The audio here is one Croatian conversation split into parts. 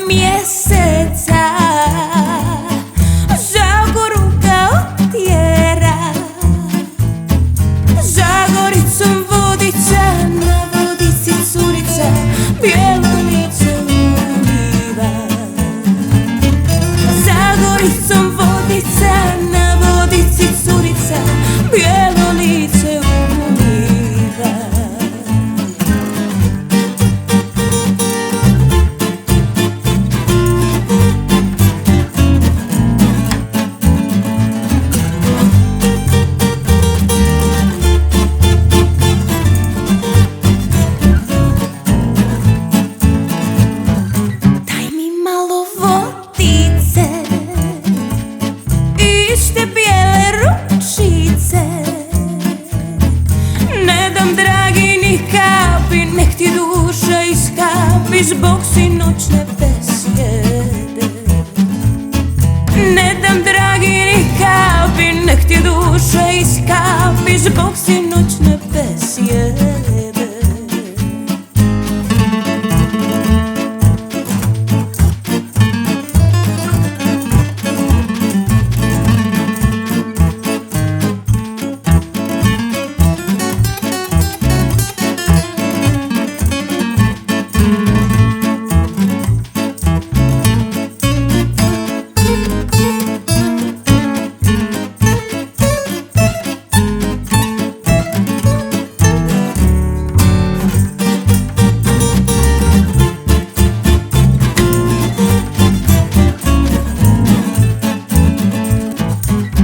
mjeseca, Zagoru kao Tjera, Zagoricom vodica, na vodici curica, bijelo lice umiva. Zagoricom vodica, na vodici curica, bijelo lice umiva. Daj mi malo vodice, iste bijele ručice, ne dam dragi ni kapi, nek ti duša iskapi zbog sinoćne besjede. Ne dam dragi ni kapi, nek ti duša iskapi zbog sinoćne besjede.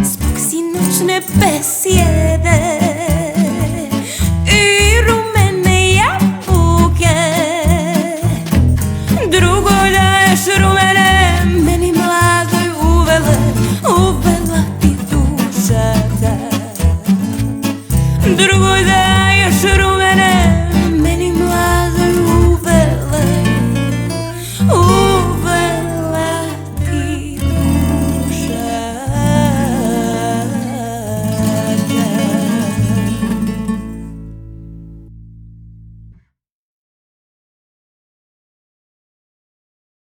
Zbog sinoćne besjede